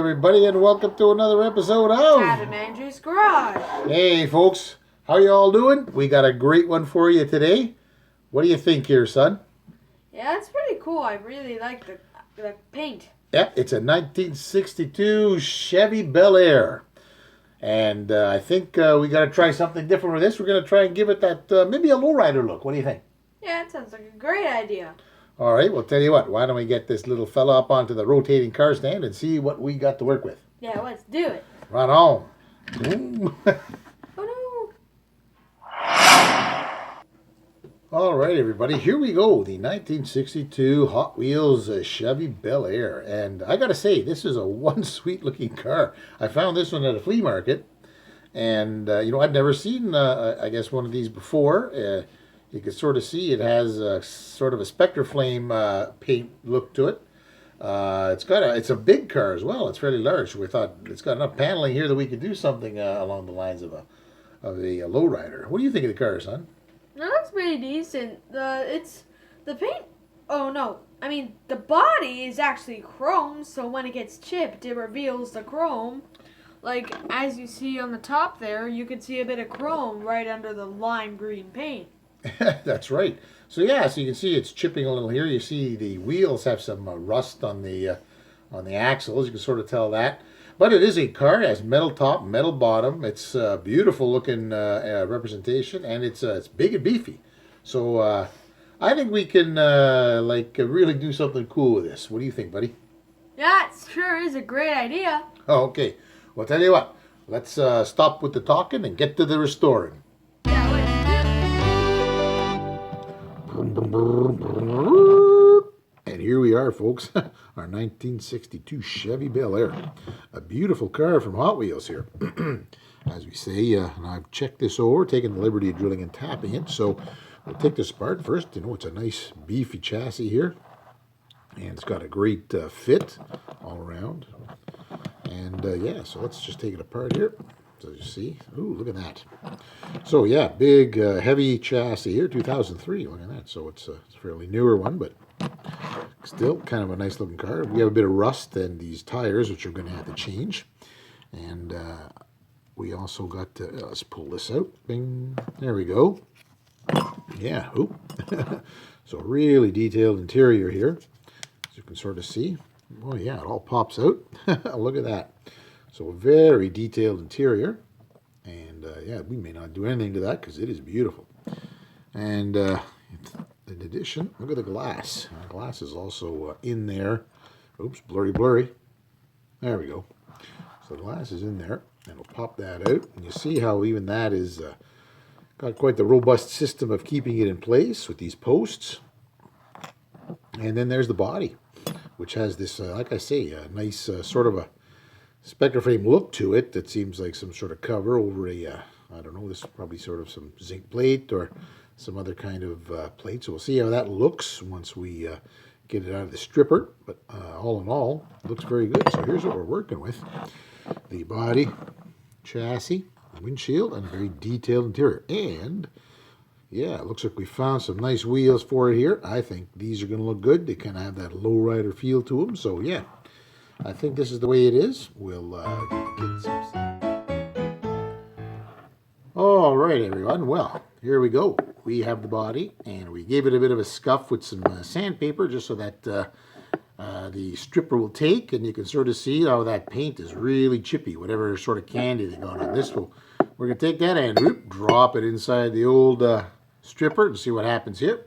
everybody, and welcome to another episode of Adam Andrew's Garage. Hey, folks. How you all doing? We got a great one for you today. What do you think here, son? Yeah, it's pretty cool. I really like the paint. Yeah, it's a 1962 Chevy Bel Air. And I think we got to try something different with this. We're going to try and give it that maybe a lowrider look. What do you think? Yeah, it sounds like a great idea. All right, well, tell you what. Why don't we get this little fella up onto the rotating car stand and see what we got to work with? Yeah, let's do it. Right on. Boom. Oh, no. All right, everybody. Here we go. The 1962 Hot Wheels Chevy Bel Air. And I got to say, this is a one sweet-looking car. I found this one at a flea market. And, I'd never seen, I guess, one of these before. You can sort of see it has a sort of a Spectre Flame paint look to it. It's a big car as well. It's fairly large. We thought it's got enough paneling here that we could do something along the lines of a lowrider. What do you think of the car, son? that looks pretty decent. It's the paint. Oh no, I mean the body is actually chrome. So when it gets chipped, it reveals the chrome. Like as you see on the top there, you can see a bit of chrome right under the lime green paint. That's right. So you can see it's chipping a little here. You see the wheels have some rust on the axles. You can sort of tell that. But it is a car. It has metal top, metal bottom. It's a beautiful looking representation, and it's big and beefy. So I think we can really do something cool with this. What do you think, buddy? Yeah, it sure is a great idea. Oh, okay. Well, tell you what. Let's stop with the talking and get to the restoring. Yeah, let's And here we are, folks, our 1962 Chevy Bel Air. A beautiful car from Hot Wheels here. As we say, and I've checked this over, taken the liberty of drilling and tapping it. So we'll take this apart first. It's a nice beefy chassis here. And it's got a great fit all around. And so let's just take it apart here. So you see, ooh, look at that. So yeah, big, heavy chassis here, 2003. Look at that. So it's a fairly newer one, but still kind of a nice looking car. We have a bit of rust and these tires, which we're going to have to change. And we also got to, let's pull this out. Bing. There we go. Yeah. Oop. So really detailed interior here, as you can sort of see. Oh yeah, it all pops out. Look at that. So a very detailed interior, and we may not do anything to that because it is beautiful. And in addition, look at the glass. The glass is also in there. Oops, blurry. There we go. So the glass is in there, and we'll pop that out. And you see how even that is got quite the robust system of keeping it in place with these posts. And then there's the body, which has this, like I say, a nice sort of a Spectre Frame look to it that seems like some sort of cover over a, I don't know, this is probably sort of some zinc plate or some other kind of plate. So we'll see how that looks once we get it out of the stripper. But all in all, it looks very good. So here's what we're working with. The body, chassis, windshield, and a very detailed interior. And yeah, it looks like we found some nice wheels for it here. I think these are going to look good. They kind of have that lowrider feel to them. So yeah, I think this is the way it is. We'll get some. All right, everyone. Well, here we go. We have the body, and we gave it a bit of a scuff with some sandpaper just so that the stripper will take, and you can sort of see how that paint is really chippy, whatever sort of candy they got on this. We're going to take that and drop it inside the old stripper and see what happens here.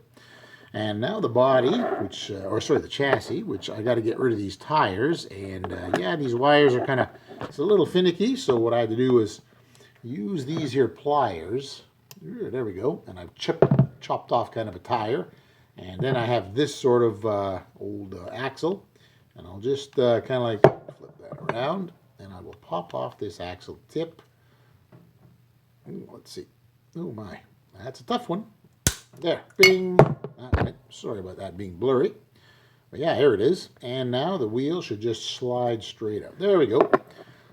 And now the body, the chassis, which I got to get rid of these tires. And these wires are it's a little finicky. So what I had to do is use these here pliers. There we go. And I've chopped off kind of a tire. And then I have this sort of old axle. And I'll just kind of like flip that around. And I will pop off this axle tip. Ooh, let's see. Oh my, that's a tough one. There, bing. Right. Sorry about that being blurry. But yeah, here it is. And now the wheel should just slide straight out. There we go.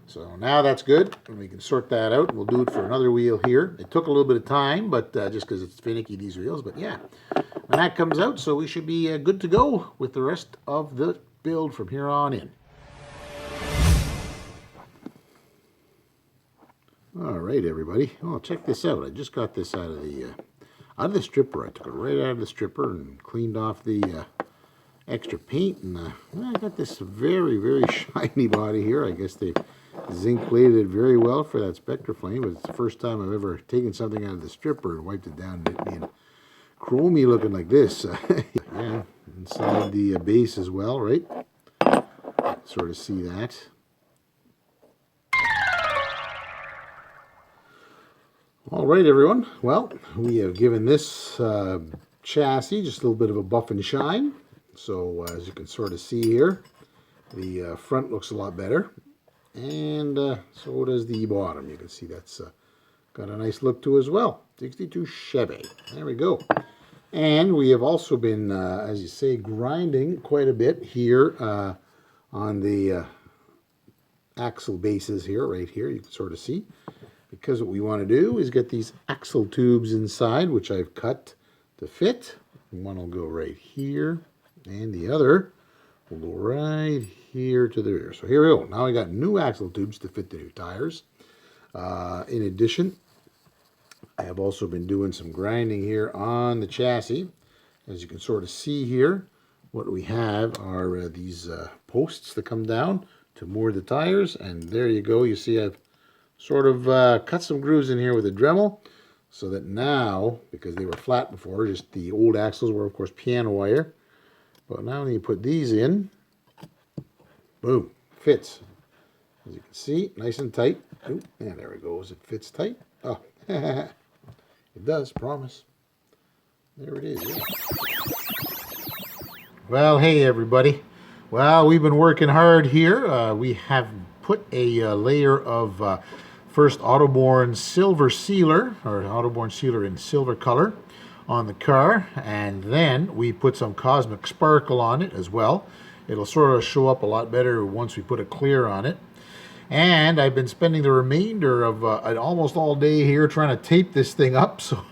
So now that's good. And we can sort that out. We'll do it for another wheel here. It took a little bit of time, but just because it's finicky, these wheels. But yeah, when that comes out, so we should be good to go with the rest of the build from here on in. right, everybody. Oh, check this out. I just got this out of the stripper. I took it right out of the stripper and cleaned off the extra paint, and well, I got this very, very shiny body here. I guess they zinc plated it very well for that Spectra flame, but it's the first time I've ever taken something out of the stripper and wiped it down and it being chromey looking like this. Yeah, inside the base as well, right? Sort of see that. All right, everyone. Well, we have given this chassis just a little bit of a buff and shine. So as you can sort of see here, the front looks a lot better. And so does the bottom. You can see that's got a nice look to it as well. 62 Chevy. There we go. And we have also been, as you say, grinding quite a bit here on the axle bases here, right here. You can sort of see. Because what we want to do is get these axle tubes inside, which I've cut to fit. One will go right here, and the other will go right here to the rear. So here we go. Now I got new axle tubes to fit the new tires. In addition, I have also been doing some grinding here on the chassis. As you can sort of see here, what we have are these posts that come down to moor the tires. And there you go. You see I've sort of cut some grooves in here with a Dremel so that now, because they were flat before, just the old axles were of course piano wire, but now when you put these in, boom, fits. As you can see, nice and tight. Oop, and there it goes, it fits tight. Oh, it does, promise. There it is. Yeah. Well, hey everybody. Well, we've been working hard here. We have put a layer of first Autoborn silver sealer, or Autoborn sealer in silver color, on the car, and then we put some cosmic sparkle on it as well. It'll sort of show up a lot better once we put a clear on it. And I've been spending the remainder of almost all day here trying to tape this thing up, so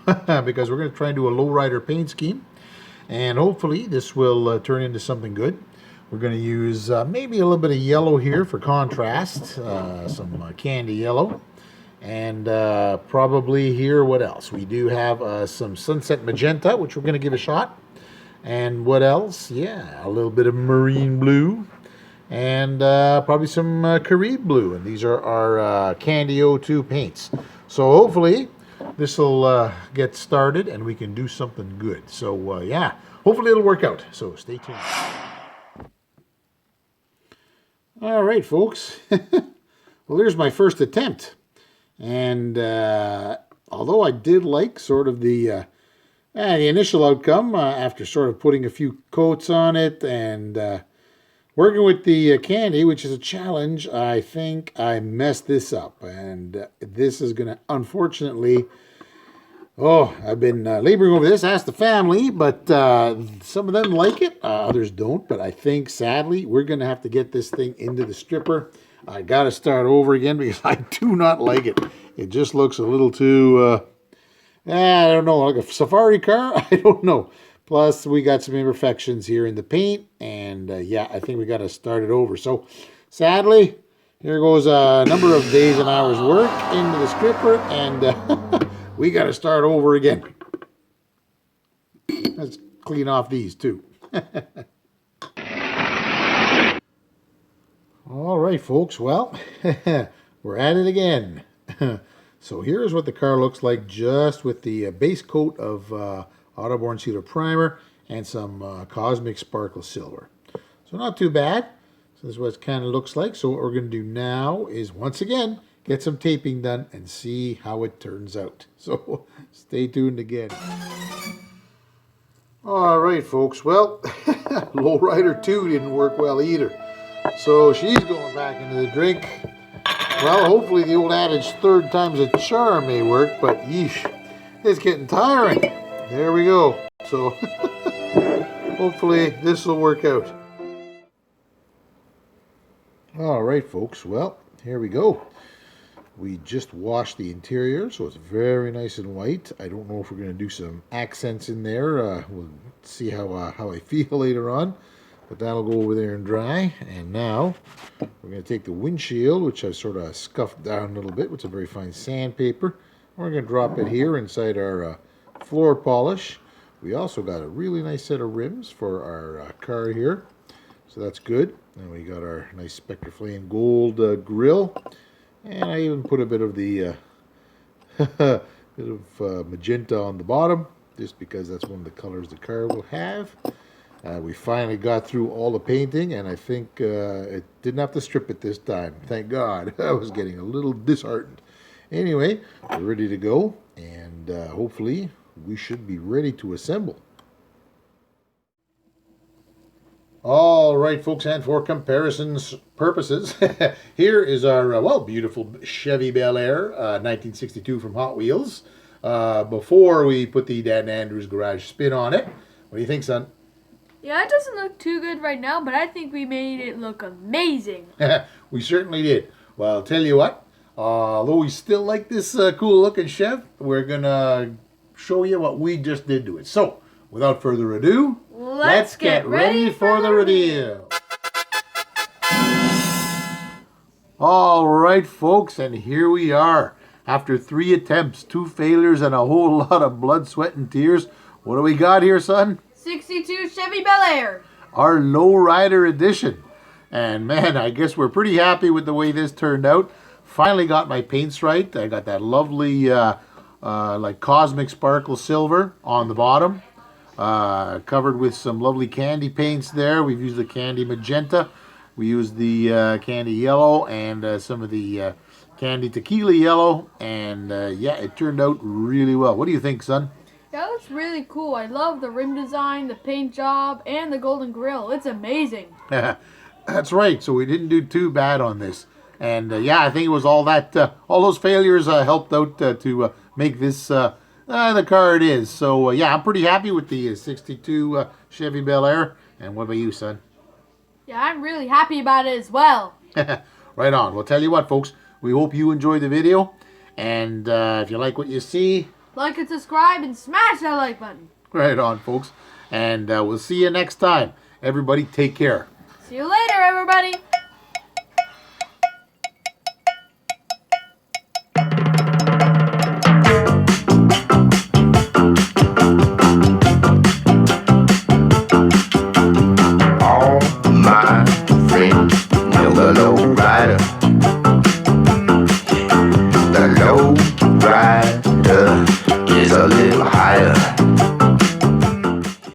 because we're going to try and do a lowrider paint scheme, and hopefully this will turn into something good. We're going to use maybe a little bit of yellow here for contrast, some candy yellow. And probably here, what else? We do have some sunset magenta, which we're going to give a shot. And what else? Yeah, a little bit of marine blue. And probably some Carib blue. And these are our Candy O2 paints. So hopefully this will get started and we can do something good. So yeah, hopefully it'll work out. So stay tuned. All right, folks. Well, here's my first attempt. And although I did like sort of the initial outcome after sort of putting a few coats on it and working with the candy, which is a challenge, I think I messed this up. And this is going to, unfortunately, I've been laboring over this. Ask the family, but some of them like it, others don't. But I think, sadly, we're going to have to get this thing into the stripper. I got to start over again because I do not like it. It just looks a little too, I don't know, like a safari car? I don't know. Plus, we got some imperfections here in the paint. And yeah, I think we got to start it over. So, sadly, here goes a number of days and hours work into the stripper. And we got to start over again. Let's clean off these too. All right, folks. Well, we're at it again. So here's what the car looks like just with the base coat of Autoborn Sealer Primer and some Cosmic Sparkle Silver. So not too bad. So this is what it kind of looks like. So what we're going to do now is, once again, get some taping done and see how it turns out. So stay tuned again. All right, folks. Well, Lowrider 2 didn't work well either. So she's going back into the drink. Well, hopefully the old adage, third time's a charm, may work, but yeesh, it's getting tiring. There we go. So hopefully this will work out. All right, folks. Well, here we go. We just washed the interior, so it's very nice and white. I don't know if we're going to do some accents in there. We'll see how I feel later on. but that'll go over there and dry. And now we're going to take the windshield, which I sort of scuffed down a little bit with some very fine sandpaper. We're going to drop it here inside our floor polish. We also got a really nice set of rims for our car here, so that's good. And we got our nice Spectre Flame Gold grill, and I even put a bit of the magenta on the bottom, just because that's one of the colors the car will have. We finally got through all the painting, and I think it didn't have to strip it this time. Thank God. I was getting a little disheartened. Anyway, we're ready to go, and hopefully we should be ready to assemble. All right, folks, and for comparisons purposes, here is our, well, beautiful Chevy Bel Air 1962 from Hot Wheels. Before we put the Dan Andrews Garage spin on it. What do you think, son? Yeah, it doesn't look too good right now, but I think we made it look amazing. We certainly did. Well, I'll tell you what, although we still like this cool looking Chev, we're going to show you what we just did to it. So, without further ado, let's get ready for the reveal. All right, folks, and here we are. After 3 attempts, 2 failures, and a whole lot of blood, sweat, and tears, what do we got here, son? 62 Chevy Bel Air. Our lowrider edition. And man, I guess we're pretty happy with the way this turned out. Finally got my paints right. I got that lovely like cosmic sparkle silver on the bottom. Covered with some lovely candy paints there. We've used the candy magenta. We used the candy yellow and some of the candy tequila yellow. And yeah, it turned out really well. What do you think, son? That looks really cool. I love the rim design, the paint job, and the golden grill. It's amazing. That's right. So we didn't do too bad on this. And yeah, I think it was all that, all those failures helped out to make this the car it is. So yeah, I'm pretty happy with the 62 Chevy Bel Air. And what about you, son? Yeah, I'm really happy about it as well. Right on. Well, tell you what, folks, we hope you enjoyed the video. And if you like what you see, like and subscribe and smash that like button. Right on, folks. And we'll see you next time. Everybody, take care. See you later, everybody. All my friends know the low rider. The low rider is a little higher.